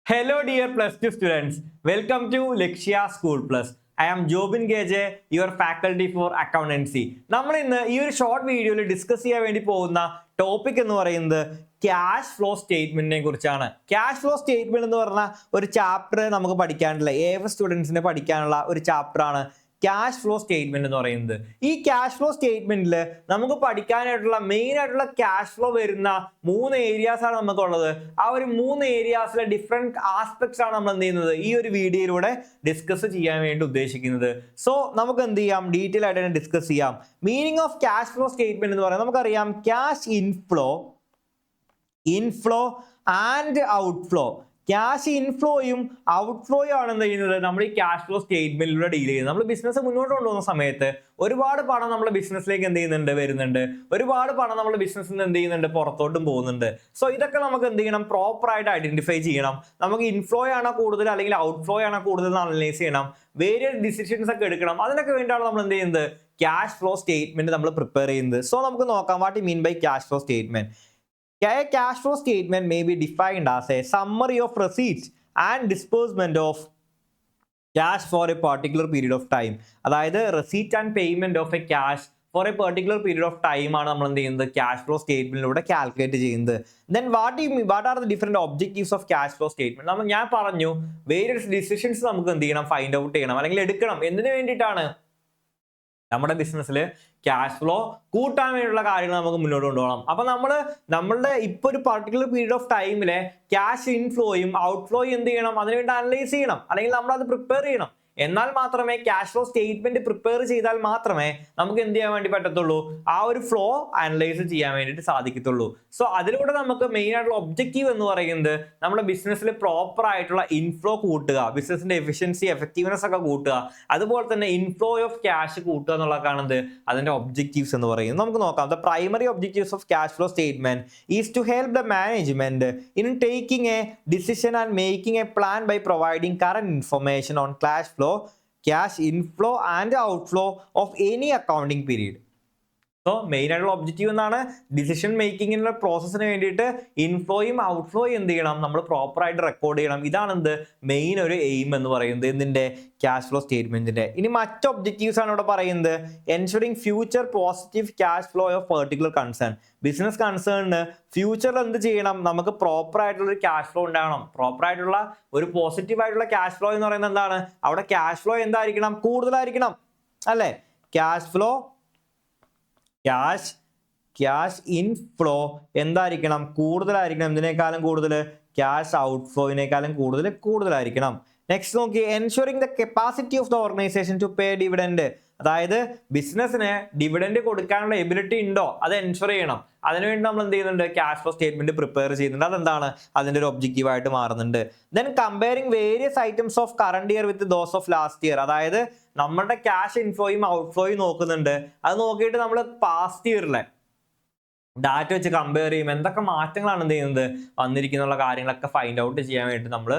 Hello dear plus 2 students, welcome to Lakshya School Plus. I am Jobin Geje, your faculty for accountancy. നമ്മൾ ഇന്ന് ഈ ഒരു short വീഡിയോയിൽ discuss ചെയ്യാൻ വേണ്ടി പോകുന്ന ടോപ്പിക് എന്ന് പറയുന്നത് ക്യാഷ് ഫ്ലോ സ്റ്റേറ്റ്മെന്റിനെ കുറിച്ചാണ്. ക്യാഷ് ഫ്ലോ സ്റ്റേറ്റ്മെന്റ് എന്ന് പറഞ്ഞ ഒരു ചാപ്റ്റർ നമുക്ക് പഠിക്കാനുള്ള AF സ്റ്റുഡൻസിന് പഠിക്കാനുള്ള ഒരു ചാപ്റ്റർ ആണ് ക്യാഷ് ഫ്ലോ സ്റ്റേറ്റ്മെന്റ് എന്ന് പറയുന്നത്. ഈ ക്യാഷ് ഫ്ലോ സ്റ്റേറ്റ്മെന്റിൽ നമുക്ക് പഠിക്കാനായിട്ടുള്ള മെയിൻ ആയിട്ടുള്ള ക്യാഷ് ഫ്ലോ വരുന്ന 3 ഏരിയാസ് ആണ് നമുക്കുള്ളത്. ആ ഒരു 3 ഏരിയാസിലെ ഡിഫറെന്റ് ആസ്പെക്ട്സ് ആണ് നമ്മൾ എന്ത് ചെയ്യുന്നത് ഈ ഒരു വീഡിയോയിലൂടെ ഡിസ്കസ് ചെയ്യാൻ വേണ്ടി ഉദ്ദേശിക്കുന്നത്. സോ നമുക്ക് എന്ത് ചെയ്യാം, ഡീറ്റെയിൽ ആയിട്ട് തന്നെ ഡിസ്കസ് ചെയ്യാം. Meaning of cash flow statement എന്ന് പറയുന്നത് നമുക്കറിയാം, cash inflow and outflow. Cash ഇൻഫ്ലോയും ഔട്ട്ഫ്ലോയും ആണ് എന്ത് ചെയ്യുന്നത് നമ്മൾ ഈ ക്യാഷ് ഫ്ലോ സ്റ്റേറ്റ്മെന്റിലൂടെ ഡീൽ ചെയ്യുന്നത്. നമ്മൾ ബിസിനസ് മുന്നോട്ട് കൊണ്ടുപോകുന്ന സമയത്ത് ഒരുപാട് പണം നമ്മുടെ ബിസിനസ്സിലേക്ക് എന്ത് ചെയ്യുന്നുണ്ട് വരുന്നുണ്ട്, ഒരുപാട് പണം നമ്മുടെ ബിസിനസ്സിൽ നിന്ന് എന്ത് ചെയ്യുന്നുണ്ട് പുറത്തോട്ടും പോകുന്നുണ്ട്. സോ ഇതൊക്കെ നമുക്ക് എന്ത് ചെയ്യണം, പ്രോപ്പർ ആയിട്ട് ഐഡന്റിഫൈ ചെയ്യണം. നമുക്ക് ഇൻഫ്ലോ ആണോ കൂടുതൽ അല്ലെങ്കിൽ ഔട്ട്ഫ്ലോ ആണോ കൂടുതൽ എന്ന് അനലൈസ് ചെയ്യണം. വേരിയസ് ഡിസിഷൻസ് ഒക്കെ എടുക്കണം. അതിനൊക്കെ വേണ്ടിയാണ് നമ്മൾ എന്ത് ചെയ്യുന്നത് ക്യാഷ് ഫ്ലോ സ്റ്റേറ്റ്മെന്റ് നമ്മൾ പ്രിപ്പയർ ചെയ്യുന്നത്. സോ നമുക്ക് നോക്കാം what you mean by cash flow statement. A cash flow statement may be defined as a summary of receipts and disbursement of cash for a particular period of time. അതായത് receipt and payment of a cash for a particular period of time ആണ് നമ്മൾ എന്ത് ചെയ്യുന്നത് cash flow സ്റ്റേറ്റ്മെന്റിലൂടെ calculate ചെയ്യുന്നത്. Then what are the different objectives of cash flow statement? ഞാൻ പറഞ്ഞു various decisions നമുക്ക് എന്ത് ചെയ്യണം, ഫൈൻഡ് ഔട്ട് ചെയ്യണം അല്ലെങ്കിൽ എടുക്കണം. എന്തിനു വേണ്ടിയിട്ടാണ്? നമ്മുടെ ബിസിനസ്സിൽ ക്യാഷ് ഫ്ലോ കൂട്ടാൻ വേണ്ടിയുള്ള കാര്യങ്ങൾ നമുക്ക് മുന്നോട്ട് കൊണ്ടുപോകണം. അപ്പൊ നമ്മളുടെ ഇപ്പൊ ഒരു പർട്ടിക്കുലർ പീരീഡ് ഓഫ് ടൈമിലെ ക്യാഷ് ഇൻഫ്ലോയും ഔട്ട്ഫ്ലോയും എന്ത് ചെയ്യണം, അതിനുവേണ്ടി അനലൈസ് ചെയ്യണം അല്ലെങ്കിൽ നമ്മൾ അത് പ്രിപ്പയർ ചെയ്യണം. എന്നാൽ മാത്രമേ ക്യാഷ് ഫ്ലോ സ്റ്റേറ്റ്മെന്റ് പ്രിപ്പയർ ചെയ്താൽ മാത്രമേ നമുക്ക് എന്ത് ചെയ്യാൻ വേണ്ടി പറ്റത്തുള്ളൂ, ആ ഒരു ഫ്ലോ അനലൈസ് ചെയ്യാൻ വേണ്ടിയിട്ട് സാധിക്കത്തുള്ളൂ. സോ അതിലൂടെ നമുക്ക് മെയിൻ ആയിട്ടുള്ള ഒബ്ജക്റ്റീവ് എന്ന് പറയുന്നത് നമ്മുടെ ബിസിനസ്സിൽ പ്രോപ്പർ ആയിട്ടുള്ള ഇൻഫ്ലോ കൂട്ടുക, ബിസിനസിന്റെ എഫിഷ്യൻസി എഫക്റ്റീവ്നെസ് ഒക്കെ കൂട്ടുക, അതുപോലെ തന്നെ ഇൻഫ്ലോ ഓഫ് ക്യാഷ് കൂട്ടുക എന്നുള്ളതാണ് അതിന്റെ ഒബ്ജക്റ്റീവ്സ് എന്ന് പറയുന്നത്. നമുക്ക് നോക്കാം. The primary objectives of cash flow statement is to help the management in taking a decision and making a plan by providing current information on cash inflow and outflow of any accounting period. So main ആയിട്ടുള്ള objective എന്നാണ് decision മേക്കിങ്ങിനുള്ള പ്രോസസ്സിന് വേണ്ടിയിട്ട് ഇൻഫ്ലോയും ഔട്ട്ഫ്ലോയും എന്ത് ചെയ്യണം, നമ്മൾ proper ആയിട്ട് റെക്കോർഡ് ചെയ്യണം. ഇതാണ് എന്ത് മെയിൻ ഒരു എയിം എന്ന് പറയുന്നത് ഇതിന്റെ ക്യാഷ് ഫ്ലോ സ്റ്റേറ്റ്മെന്റിന്റെ. ഇനി മറ്റ് ഒബ്ജക്റ്റീവ്സ് ആണ് ഇവിടെ പറയുന്നത്. Ensuring future positive cash flow of particular concern. Business കൺസേണിന് ഫ്യൂച്ചറിൽ എന്ത് ചെയ്യണം, നമുക്ക് പ്രോപ്പർ ആയിട്ടുള്ള ഒരു ക്യാഷ് ഫ്ലോ ഉണ്ടാവണം. പ്രോപ്പർ ആയിട്ടുള്ള ഒരു പോസിറ്റീവ് ആയിട്ടുള്ള ക്യാഷ് ഫ്ലോ എന്ന് പറയുന്നത് എന്താണ്, അവിടെ ക്യാഷ് ഫ്ലോ എന്തായിരിക്കണം, കൂടുതലായിരിക്കണം അല്ലെ. ക്യാഷ് ഇൻഫ്ലോ എന്തായിരിക്കണം, കൂടുതലായിരിക്കണം. എന്തിനേക്കാളും കൂടുതൽ, ക്യാഷ് ഔട്ട്ഫ്ലോയിനേക്കാളും കൂടുതലായിരിക്കണം. നെക്സ്റ്റ് നോക്കി, ensuring the capacity of the organisation to pay dividend. അതായത് ബിസിനസ്സിന് ഡിവിഡൻഡ് കൊടുക്കാനുള്ള എബിലിറ്റി ഉണ്ടോ അത് എൻഷുർ ചെയ്യണം. അതിനുവേണ്ടി നമ്മൾ എന്ത് ചെയ്യുന്നുണ്ട്, ക്യാഷ് ഫ്ലോ സ്റ്റേറ്റ്മെന്റ് പ്രിപ്പയർ ചെയ്യുന്നുണ്ട്. അതെന്താണ് അതിന്റെ ഒരു ഒബ്ജക്റ്റീവ് ആയിട്ട് മാറുന്നുണ്ട്. Then comparing various items of current year with those of last year. അതായത് നമ്മുടെ ക്യാഷ് ഇൻഫ്ലോയും ഔട്ട്ഫ്ലോയും നോക്കുന്നുണ്ട്. അത് നോക്കിയിട്ട് നമ്മൾ പാസ്റ്റ് ഇയറിലെ ഡാറ്റ വെച്ച് കമ്പയർ ചെയ്യും, എന്തൊക്കെ മാറ്റങ്ങളാണ് എന്ത് ചെയ്യുന്നത് വന്നിരിക്കുന്ന കാര്യങ്ങളൊക്കെ ഫൈൻഡ് ഔട്ട് ചെയ്യാൻ വേണ്ടി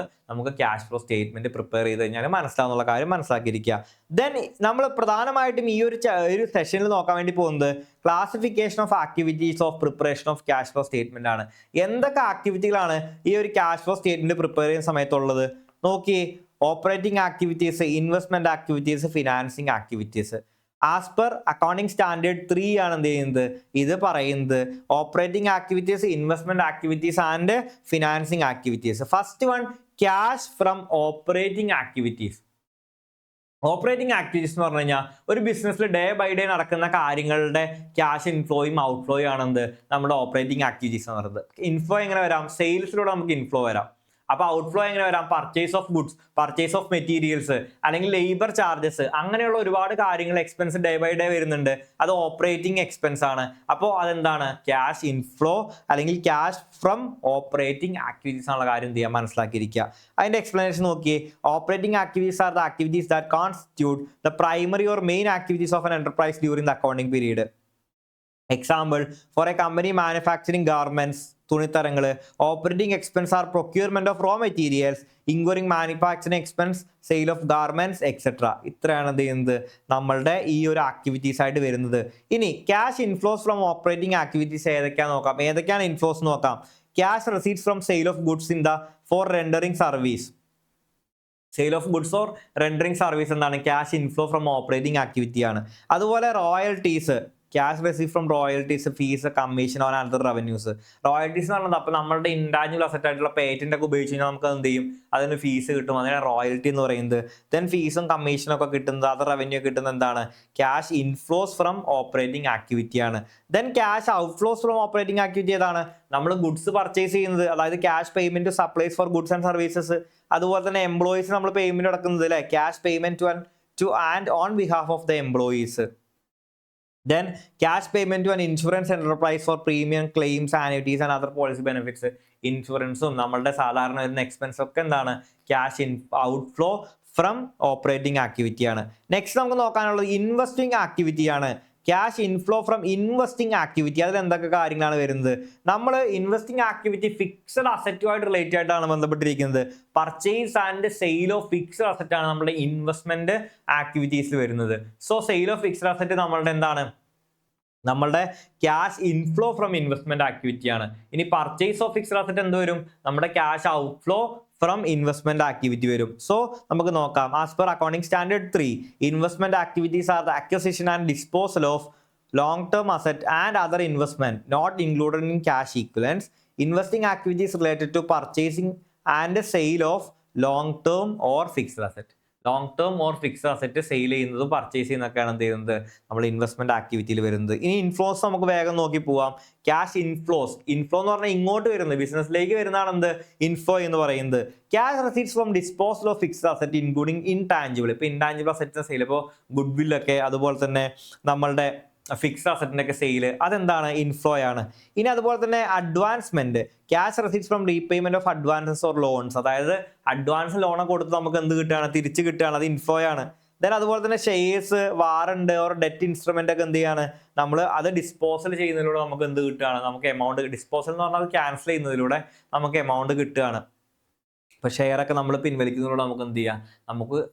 നമുക്ക് ക്യാഷ് ഫ്ലോ സ്റ്റേറ്റ്മെന്റ് പ്രിപ്പയർ ചെയ്ത് കഴിഞ്ഞാൽ മനസ്സിലാവുന്ന കാര്യം മനസ്സിലാക്കിയിരിക്കുക. ദെൻ നമ്മൾ പ്രധാനമായിട്ടും ഈ ഒരു സെഷനിൽ നോക്കാൻ വേണ്ടി പോകുന്നത് classification of activities of preparation of cash flow statement ആണ്. എന്തൊക്കെ ആക്ടിവിറ്റികളാണ് ഈ ഒരു ക്യാഷ് ഫ്ലോ സ്റ്റേറ്റ്മെന്റ് പ്രിപ്പയർ ചെയ്യുന്ന സമയത്തുള്ളത് നോക്കി. Operating activities, investment activities, financing activities. As per accounting standard 3 ആണ് എന്ത് ചെയ്യുന്നത് ഇത് പറയുന്നത് operating activities, investment activities and financing activities. First one, cash from operating activities. Operating activities എന്ന് പറഞ്ഞു കഴിഞ്ഞാൽ ഒരു ബിസിനസ്സിൽ ഡേ ബൈ ഡേ നടക്കുന്ന കാര്യങ്ങളുടെ ക്യാഷ് ഇൻഫ്ലോയും ഔട്ട്ഫ്ലോയും ആണെന്ത് നമ്മുടെ ഓപ്പറേറ്റിംഗ് ആക്ടിവിറ്റീസ് എന്ന് പറയുന്നത്. ഇൻഫ്ലോ എങ്ങനെ വരാം, സെയിൽസിലൂടെ നമുക്ക് ഇൻഫ്ലോ വരാം. അപ്പൊ ഔട്ട്ഫ്ലോ എങ്ങനെ വരാം, purchase of goods, purchase of materials അല്ലെങ്കിൽ ലേബർ ചാർജസ്, അങ്ങനെയുള്ള ഒരുപാട് കാര്യങ്ങൾ എക്സ്പെൻസ് ഡേ ബൈ ഡേ വരുന്നുണ്ട്. അത് ഓപ്പറേറ്റിംഗ് എക്സ്പെൻസ് ആണ്. അപ്പോൾ അതെന്താണ് ക്യാഷ് ഇൻഫ്ലോ അല്ലെങ്കിൽ ക്യാഷ് ഫ്രം ഓപ്പറേറ്റിംഗ് ആക്ടിവിറ്റീസ് എന്നുള്ള കാര്യം എന്ത് ചെയ്യാൻ മനസ്സിലാക്കിയിരിക്കുക. അതിന്റെ എക്സ്പ്ലനേഷൻ നോക്കി. Operating activities are the activities that constitute the primary or main activities of an enterprise during the accounting period. Example, for a company manufacturing garments, തുണിത്തരങ്ങൾ, operating expense are procurement of raw materials, including manufacturing expense, sale of garments etcetera. ഇത്രയാണ് എന്ത് ചെയ്യുന്നത് നമ്മളുടെ ഈ ഒരു activities ആയിട്ട് വരുന്നത്. ഇനി cash inflows from operating activities ഏതൊക്കെയാണെന്ന് നോക്കാം. ഏതൊക്കെയാണ് ഇൻഫ്ലോസ് നോക്കാം. Cash receipts from sale of goods in the for rendering service. Sale of goods or rendering service എന്താണ്? Cash inflow from operating activity ആണ്. അതുപോലെ royalties, cash receive from royalties, fees, commission on other revenues. Royalties എന്ന് പറയുന്നത് അപ്പോൾ നമ്മളുടെ intangible asset ആയിട്ടുള്ള patent ഒക്കെ ഉപയോഗിച്ച് കഴിഞ്ഞാൽ നമുക്ക് എന്ത് ചെയ്യും, അതിന് ഫീസ് കിട്ടും, അതിനാണ് റോയൽറ്റി എന്ന് പറയുന്നത്. ദെൻ ഫീസും കമ്മീഷനും ഒക്കെ കിട്ടുന്നത്, അതർ റവന്യൂ കിട്ടുന്നത് എന്താണ്? Cash inflows from operating activity ആണ്. Then cash outflows from operating activity ഏതാണ്? നമ്മൾ ഗുഡ്സ് പർച്ചേസ് ചെയ്യുന്നത്, അതായത് cash payment supplies for goods and services. അതുപോലെ തന്നെ എംപ്ലോയീസ് നമ്മൾ പേയ്മെന്റ് അടക്കുന്നത് അല്ലേ, cash payment to and on behalf of the employees. Then cash payment to an insurance enterprise for premium claims, annuities and other policy benefits. ഇൻഷുറൻസും നമ്മളുടെ സാധാരണ വരുന്ന expense ഒക്കെ എന്താണ്? Cash outflow from operating activity ആണ്. Next നമുക്ക് നോക്കാനുള്ളത് investing activity ആണ്. Cash inflow from investing activity. അതിൽ എന്തൊക്കെ കാര്യങ്ങളാണ് വരുന്നത്? നമ്മൾ ഇൻവെസ്റ്റിംഗ് ആക്ടിവിറ്റി ഫിക്സഡ് അസറ്റുമായിട്ട് റിലേറ്റഡ് ആയിട്ടാണ് ബന്ധപ്പെട്ടിരിക്കുന്നത്. Purchase and sale of fixed asset ആണ് നമ്മുടെ ഇൻവെസ്റ്റ്മെന്റ് ആക്ടിവിറ്റീസിൽ വരുന്നത്. So sale of fixed asset നമ്മളുടെ എന്താണ്? നമ്മളുടെ cash inflow from investment activity ആണ്. ഇനി പർച്ചേസ് ഓഫ് ഫിക്സഡ് അസറ്റ് എന്ത് വരും? നമ്മുടെ cash outflow from investment activity വരും. സോ നമുക്ക് നോക്കാം. As per accounting standard 3, investment activities are the acquisition and disposal of long term asset and other investment not included in cash equivalence. Investing activities related to purchasing and sale of long term or fixed asset. Long term or fixed asset sale ചെയ്യുന്നതും purchase ചെയ്യുന്നതൊക്കെയാണ് എന്ത് ചെയ്യുന്നത്? നമ്മൾ investment ആക്ടിവിറ്റിയിൽ വരുന്നത്. ഇനി inflows നമുക്ക് വേഗം നോക്കി പോവാം. ക്യാഷ് ഇൻഫ്ലോസ്, ഇൻഫ്ലോ എന്ന് പറഞ്ഞാൽ ഇങ്ങോട്ട് വരുന്നത്, ബിസിനസ്സിലേക്ക് വരുന്നതാണ് എന്ത്? ഇൻഫ്ലോ എന്ന് പറയുന്നത്. Cash receipts from disposal of fixed asset including intangible. ഇപ്പോൾ ഇൻടാഞ്ചിബിൾ അസറ്റിന്റെ സെയിൽ, ഇപ്പോൾ ഗുഡ് വില്ലൊക്കെ, അതുപോലെ തന്നെ നമ്മളുടെ ഫിക്സഡ് അസറ്റിന്റെ ഒക്കെ സെയിൽ, അതെന്താണ്? ഇൻഫ്ലോ ആണ്. ഇനി അതുപോലെ തന്നെ advancement, cash receipts from repayment of advances or loans. അതായത് അഡ്വാൻസ് ലോൺ കൊടുത്ത് നമുക്ക് എന്ത് കിട്ടുകയാണ്? തിരിച്ച് കിട്ടുകയാണ്, അത് ഇൻഫ്ലോ ആണ്. ദെൻ അതുപോലെ തന്നെ shares, warrant or debt instrument ഒക്കെ എന്ത് ചെയ്യാണ്? നമ്മൾ അത് ഡിസ്പോസൽ ചെയ്യുന്നതിലൂടെ നമുക്ക് എന്ത് കിട്ടുകയാണ്? നമുക്ക് എമൗണ്ട്, ഡിസ്പോസൽ എന്ന് പറഞ്ഞാൽ ക്യാൻസൽ ചെയ്യുന്നതിലൂടെ നമുക്ക് എമൗണ്ട് കിട്ടുകയാണ്. ഇപ്പോൾ ഷെയർ ഒക്കെ നമ്മൾ പിൻവലിക്കുന്നതിലൂടെ നമുക്ക് എന്ത് ചെയ്യാം?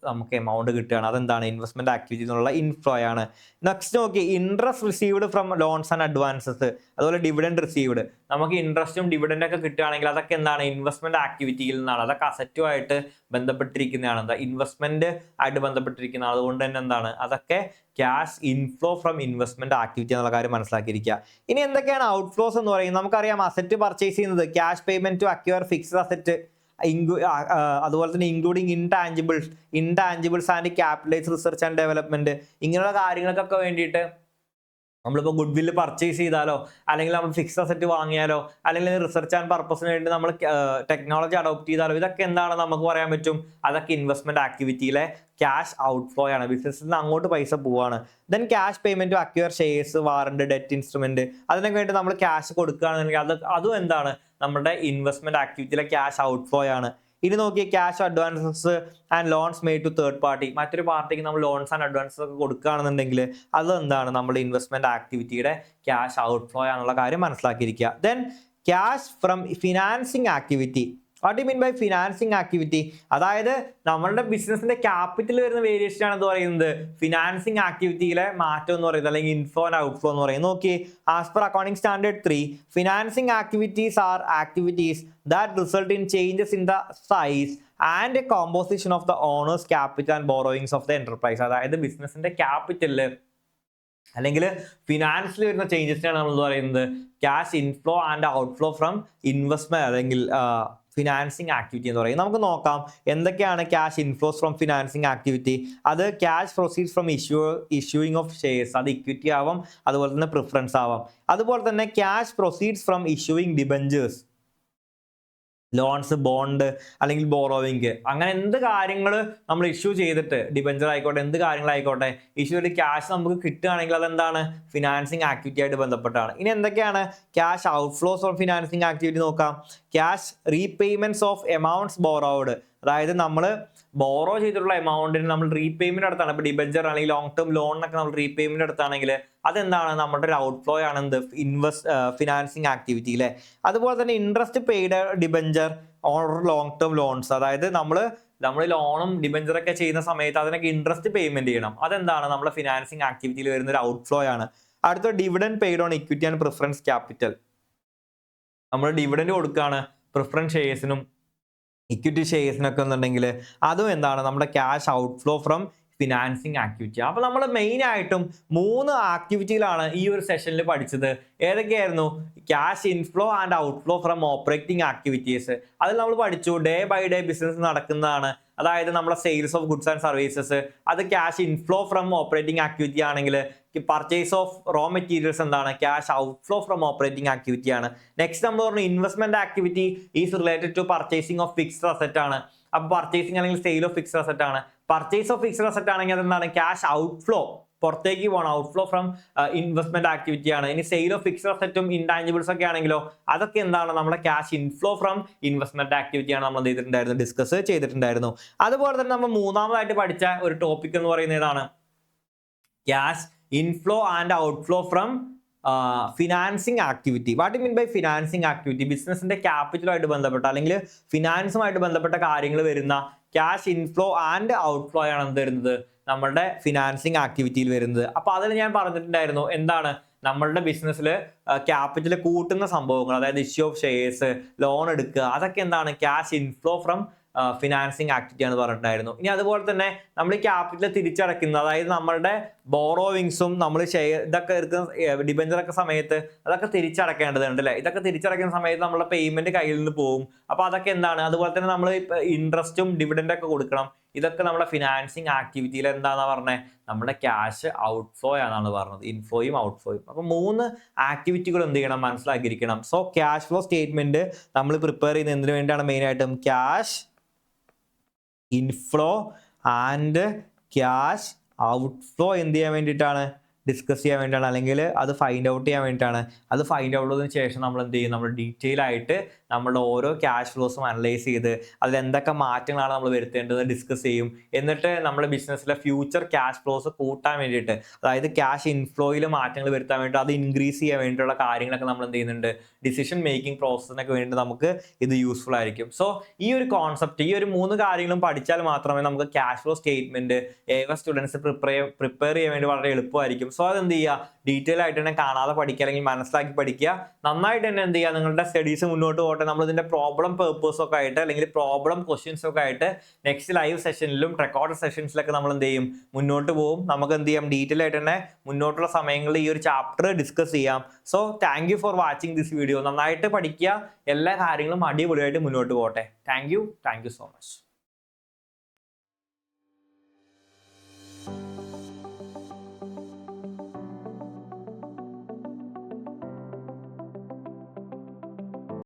നമുക്ക് എമൗണ്ട് കിട്ടുകയാണ്. അതെന്താണ്? ഇൻവെസ്റ്റ്മെന്റ് ആക്ടിവിറ്റി എന്നുള്ള ഇൻഫ്ലോ ആണ്. നെക്സ്റ്റ് നോക്കി, interest received from loans and advances, അതുപോലെ ഡിവിഡൻഡ് റിസീവ്ഡ്. നമുക്ക് ഇൻട്രസ്റ്റും ഡിവിഡൻഡ് ഒക്കെ കിട്ടുകയാണെങ്കിൽ അതൊക്കെ എന്താണ്? ഇൻവെസ്റ്റ്മെന്റ് ആക്ടിവിറ്റിയിൽ നിന്നാണ്. അതൊക്കെ അസറ്റുമായിട്ട് ബന്ധപ്പെട്ടിരിക്കുന്നതാണ്, എന്താ? ഇൻവെസ്റ്റ്മെന്റ് ആയിട്ട് ബന്ധപ്പെട്ടിരിക്കുന്നതാണ്. അതുകൊണ്ട് തന്നെ എന്താണ്? അതൊക്കെ cash inflow from investment activity എന്നുള്ള കാര്യം മനസ്സിലാക്കിയിരിക്കുക. ഇനി എന്തൊക്കെയാണ് ഔട്ട്ഫ്ലോസ് എന്ന് പറയുന്നത്? നമുക്കറിയാം, അസറ്റ് പർച്ചേസ് ചെയ്യുന്നത്, cash payment to acquire fixed asset, അതുപോലെ തന്നെ including intangibles and capitalise research and development. ഇങ്ങനെയുള്ള കാര്യങ്ങൾക്കൊക്കെ വേണ്ടിയിട്ട് നമ്മളിപ്പോൾ ഗുഡ് വില്ല് പർച്ചേസ് ചെയ്താലോ, അല്ലെങ്കിൽ നമ്മൾ ഫിക്സ്ഡ് അസറ്റ് വാങ്ങിയാലോ, അല്ലെങ്കിൽ റിസർച്ച് ആൻഡ് പർപ്പസിന് വേണ്ടി നമ്മൾ ടെക്നോളജി അഡോപ്റ്റ് ചെയ്താലോ, ഇതൊക്കെ എന്താണ് നമുക്ക് പറയാൻ പറ്റും? അതൊക്കെ ഇൻവെസ്റ്റ്മെന്റ് ആക്ടിവിറ്റിയിലെ ക്യാഷ് ഔട്ട്ഫ്ലോ ആണ്. ബിസിനസ്സിൽ നിന്ന് അങ്ങോട്ട് പൈസ പോവാണ്. Then cash payment to acquire shares, warrant, debt instrument, അതിനൊക്കെ വേണ്ടി നമ്മൾ ക്യാഷ് കൊടുക്കുകയാണെന്നുണ്ടെങ്കിൽ അതും എന്താണ്? നമ്മുടെ ഇൻവെസ്റ്റ്മെന്റ് ആക്ടിവിറ്റിയിലെ ക്യാഷ് ഔട്ട്ഫ്ലോ ആണ്. ഇനി നോക്കിയ cash advances and loans made to third party. മറ്റൊരു പാർട്ടിക്ക് നമ്മൾ ലോൺസ് ആൻഡ് അഡ്വാൻസസ് ഒക്കെ കൊടുക്കുകയാണെന്നുണ്ടെങ്കിൽ അത് എന്താണ്? നമ്മുടെ ഇൻവെസ്റ്റ്മെന്റ് ആക്ടിവിറ്റിയുടെ ക്യാഷ് ഔട്ട്ഫ്ലോ ആണെന്നുള്ള കാര്യം മനസ്സിലാക്കിയിരിക്കുക. Then cash from financing activity. What you mean by financing activity? അതായത് നമ്മളുടെ ബിസിനസിന്റെ ക്യാപിറ്റൽ വരുന്ന വേരിയേഷൻ ആണ് എന്ന് പറയുന്നത് ഫിനാൻസിങ് ആക്ടിവിറ്റിയിലെ മാറ്റം എന്ന് പറയുന്നത്, അല്ലെങ്കിൽ ഇൻഫ്ലോ ആൻഡ് ഔട്ട്ഫ്ലോ എന്ന് പറയുന്നത്. നോക്കി, as per accounting standard 3, financing activities are activities that result in changes in the size and composition of the owners capital and borrowings of the enterprise. അതായത് ബിസിനസിന്റെ ക്യാപിറ്റലില് അല്ലെങ്കിൽ ഫിനാൻസിൽ വരുന്ന ചേഞ്ചസിനാണ് നമ്മൾ പറയുന്നത് cash inflow and outflow from investment അല്ലെങ്കിൽ ഫിനാൻസിങ് ആക്ടിവിറ്റി എന്ന് പറയും. നമുക്ക് നോക്കാം എന്തൊക്കെയാണ് cash inflows from financing activity. അത് cash proceeds from issuing of shares, അത് ഇക്വിറ്റി ആവാം, അതുപോലെ തന്നെ പ്രിഫറൻസ് ആവാം. അതുപോലെ തന്നെ cash proceeds from issuing debentures, loans, bond അല്ലെങ്കിൽ ബോറോവിങ്, അങ്ങനെ എന്ത് കാര്യങ്ങൾ നമ്മൾ ഇഷ്യൂ ചെയ്തിട്ട്, ഡിബഞ്ചർ ആയിക്കോട്ടെ, എന്ത് കാര്യങ്ങളായിക്കോട്ടെ, ഇഷ്യൂ ചെയ്തിട്ട് ക്യാഷ് നമുക്ക് കിട്ടുകയാണെങ്കിൽ അതെന്താണ്? ഫിനാൻസിങ് ആക്ടിവിറ്റി ആയിട്ട് ബന്ധപ്പെട്ടാണ്. ഇനി എന്തൊക്കെയാണ് cash outflows of financing activity നോക്കാം. Cash repayments of amounts borrowed, അതായത് നമ്മൾ ബോറോ ചെയ്തിട്ടുള്ള എമൗണ്ടിന് നമ്മൾ റീപേയ്മെന്റ് നടത്താണ്. ഇപ്പൊ ഡിബഞ്ചർ അല്ലെങ്കിൽ ലോങ് ടേം ലോണിനൊക്കെ നമ്മൾ റീപേയ്മെന്റ് നടത്താണെങ്കിൽ അതെന്താണ് നമ്മുടെ ഒരു ഔട്ട്ഫ്ലോ ആണ് എന്ത് ഫിനാൻസിങ് ആക്ടിവിറ്റി അല്ലേ. അതുപോലെ തന്നെ interest paid debenture or long term loans, അതായത് നമ്മൾ ലോണും ഡിബഞ്ചറൊക്കെ ചെയ്യുന്ന സമയത്ത് അതിനൊക്കെ ഇൻട്രസ്റ്റ് പേയ്മെന്റ് ചെയ്യണം. അതെന്താണ് നമ്മുടെ ഫിനാൻസിങ് ആക്ടിവിറ്റിയിൽ വരുന്ന ഒരു ഔട്ട്ഫ്ലോ ആണ്. അടുത്ത dividend paid on equity and preference capital, നമ്മൾ ഡിവിഡൻഡ് കൊടുക്കുകയാണ് പ്രിഫറൻസ് ഷെയർസിനും ഇക്വിറ്റി ഷെയർസിനൊക്കെ എന്നുണ്ടെങ്കിൽ അതും എന്താണ് നമ്മുടെ cash outflow from financing activity. അപ്പോൾ നമ്മൾ മെയിൻ ആയിട്ടും 3 ആക്ടിവിറ്റിയിലാണ് ഈ ഒരു സെഷനിൽ പഠിച്ചത്. ഏതൊക്കെയായിരുന്നു? Cash inflow and outflow from operating activities. അതിൽ നമ്മൾ പഠിച്ചു ഡേ ബൈ ഡേ ബിസിനസ് നടക്കുന്നതാണ്. അതായത് നമ്മുടെ sales of goods and services അത് cash inflow from operating activity ആണെങ്കിൽ പർച്ചേസ് ഓഫ് റോ മെറ്റീരിയൽസ് എന്താണ്? Cash outflow from operating activity ആണ്. നെക്സ്റ്റ് നമ്മൾ പറഞ്ഞു investment activity is related to purchasing of fixed asset ആണ്. അപ്പോൾ പർച്ചേസിംഗ് അല്ലെങ്കിൽ സെയിൽ ഓഫ് ഫിക്സ്ഡ് അസറ്റ് ആണ്. പർച്ചേസ് ഓഫ് ഫിക്സ്ഡ് അസറ്റ് ആണെങ്കിൽ അതെന്താണ്? ക്യാഷ് ഔട്ട്ഫ്ലോ, പുറത്തേക്ക് പോകണം, ഔട്ട്ഫ്ലോ ഫ്രം ഇൻവെസ്റ്റ്മെന്റ് ആക്ടിവിറ്റി ആണ്. ഇനി സെയിൽ ഓഫ് ഫിക്സ്ഡ് അസറ്റും ഇൻടാഞ്ചിബിൾസ് ഒക്കെ ആണെങ്കിലോ അതൊക്കെ എന്താണ്? നമ്മുടെ cash inflow from investment activity ആണ് നമ്മൾ ചെയ്തിട്ടുണ്ടായിരുന്നു, ഡിസ്കസ് ചെയ്തിട്ടുണ്ടായിരുന്നു. അതുപോലെ തന്നെ നമ്മൾ മൂന്നാമതായിട്ട് പഠിച്ച ഒരു ടോപ്പിക് എന്ന് പറയുന്നത് ഏതാണ്? Cash inflow and outflow from financing activity. What you mean by financing activity? ബിസിനസിന്റെ ക്യാപിറ്റലുമായിട്ട് ബന്ധപ്പെട്ട അല്ലെങ്കിൽ ഫിനാൻസുമായിട്ട് ബന്ധപ്പെട്ട കാര്യങ്ങൾ വരുന്ന ക്യാഷ് ഇൻഫ്ലോ ആൻഡ് ഔട്ട്ഫ്ലോ ആണ് എന്ത് വരുന്നത്? നമ്മളുടെ ഫിനാൻസിങ് ആക്ടിവിറ്റിയിൽ വരുന്നത്. അപ്പൊ അതിൽ ഞാൻ പറഞ്ഞിട്ടുണ്ടായിരുന്നു എന്താണ് നമ്മളുടെ ബിസിനസ്സിൽ ക്യാപിറ്റൽ കൂട്ടുന്ന സംഭവങ്ങൾ, അതായത് ഇഷ്യൂ ഓഫ് ഷെയർസ്, ലോൺ എടുക്കുക, അതൊക്കെ എന്താണ്? Cash inflow from financing activity ആണ് പറഞ്ഞിട്ടുണ്ടായിരുന്നു. ഇനി അതുപോലെ തന്നെ നമ്മൾ ഈ ക്യാപിറ്റൽ തിരിച്ചടയ്ക്കുന്നത്, അതായത് നമ്മളുടെ ബോറോവിങ്സും നമ്മൾ ഷെയർ ഇതൊക്കെ എടുക്കുന്ന ഡിബഞ്ചറൊക്കെ സമയത്ത് അതൊക്കെ തിരിച്ചടക്കേണ്ടതുണ്ട് അല്ലേ. ഇതൊക്കെ തിരിച്ചടയ്ക്കുന്ന സമയത്ത് നമ്മുടെ പേയ്മെന്റ് കയ്യിൽ നിന്ന് പോകും. അപ്പൊ അതൊക്കെ എന്താണ്? അതുപോലെ തന്നെ നമ്മൾ ഇൻട്രസ്റ്റും ഡിവിഡൻഡൊക്കെ കൊടുക്കണം. ഇതൊക്കെ നമ്മുടെ ഫിനാൻസിങ് ആക്ടിവിറ്റിയിൽ എന്താണെന്നാ പറഞ്ഞത്? നമ്മുടെ ക്യാഷ് ഔട്ട്ഫ്ലോ ആണെന്നാണ് പറഞ്ഞത്, ഇൻഫ്ലോയും ഔട്ട്ഫ്ലോയും. അപ്പൊ 3 ആക്ടിവിറ്റികൾ എന്ത് ചെയ്യണം? മനസ്സിലാക്കിയിരിക്കണം. സോ ക്യാഷ് ഫ്ലോ സ്റ്റേറ്റ്മെന്റ് നമ്മൾ പ്രിപ്പയർ ചെയ്യുന്നത് എന്തിനു വേണ്ടിയാണ്? മെയിൻ ആയിട്ടും cash inflow and cash outflow എന്ത് ചെയ്യാൻ വേണ്ടിയിട്ടാണ്? ഡിസ്കസ് ചെയ്യാൻ വേണ്ടിയിട്ടാണ്, അല്ലെങ്കിൽ അത് ഫൈൻഡ് ഔട്ട് ചെയ്യാൻ വേണ്ടിയിട്ടാണ്. അത് ഫൈൻഡ് ഔട്ട് ചെയ്തതിന് ശേഷം നമ്മൾ എന്ത് ചെയ്യും? നമ്മൾ ഡീറ്റെയിൽ ആയിട്ട് നമ്മളുടെ ഓരോ ക്യാഷ് ഫ്ലോസും അനലൈസ് ചെയ്ത് അതിൽ എന്തൊക്കെ മാറ്റങ്ങളാണ് നമ്മൾ വരുത്തേണ്ടത് ഡിസ്കസ് ചെയ്യും. എന്നിട്ട് നമ്മുടെ ബിസിനസ്സിലെ ഫ്യൂച്ചർ ക്യാഷ് ഫ്ലോസ് കൂട്ടാൻ വേണ്ടിയിട്ട്, അതായത് ക്യാഷ് ഇൻഫ്ലോയിൽ മാറ്റങ്ങൾ വരുത്താൻ വേണ്ടിയിട്ട് അത് ഇൻക്രീസ് ചെയ്യാൻ വേണ്ടിയിട്ടുള്ള കാര്യങ്ങളൊക്കെ നമ്മൾ എന്ത് ചെയ്യുന്നുണ്ട്? ഡിസിഷൻ മേക്കിംഗ് പ്രോസസ്സിനൊക്കെ വേണ്ടി നമുക്ക് ഇത് യൂസ്ഫുൾ ആയിരിക്കും. സോ ഈ ഒരു കോൺസെപ്റ്റ്, ഈ ഒരു 3 കാര്യങ്ങളും പഠിച്ചാൽ മാത്രമേ നമുക്ക് cash flow statement students prepare ചെയ്യാൻ വേണ്ടി വളരെ എളുപ്പമായിരിക്കും. സോ അതെന്ത് ചെയ്യുക? ഡീറ്റെയിൽ ആയിട്ട് തന്നെ കാണാതെ പഠിക്കുക, അല്ലെങ്കിൽ മനസ്സിലാക്കി പഠിക്കുക. നന്നായിട്ട് തന്നെ എന്ത് ചെയ്യുക? നിങ്ങളുടെ സ്റ്റഡീസ് മുന്നോട്ട് പോകട്ടെ. നമ്മൾ ഇതിന്റെ പ്രോബ്ലം പേർപ്പേഴ്സ് ഒക്കെ ആയിട്ട് അല്ലെങ്കിൽ പ്രോബ്ലം ക്വസ്റ്റ്യൻസ് ഒക്കെ ആയിട്ട് നെക്സ്റ്റ് ലൈവ് സെഷനിലും റെക്കോർഡ് സെഷൻസിലൊക്കെ നമ്മൾ എന്ത് ചെയ്യും? മുന്നോട്ട് പോകും. നമുക്ക് എന്ത് ചെയ്യാം? ഡീറ്റെയിൽ ആയിട്ട് തന്നെ മുന്നോട്ടുള്ള സമയങ്ങളിൽ ഈ ഒരു ചാപ്റ്റർ ഡിസ്കസ് ചെയ്യാം. So thank you for watching this video. നന്നായിട്ട് പഠിക്കുക, എല്ലാ കാര്യങ്ങളും അടിപൊളിയായിട്ട് മുന്നോട്ട് പോകട്ടെ. Thank you so much.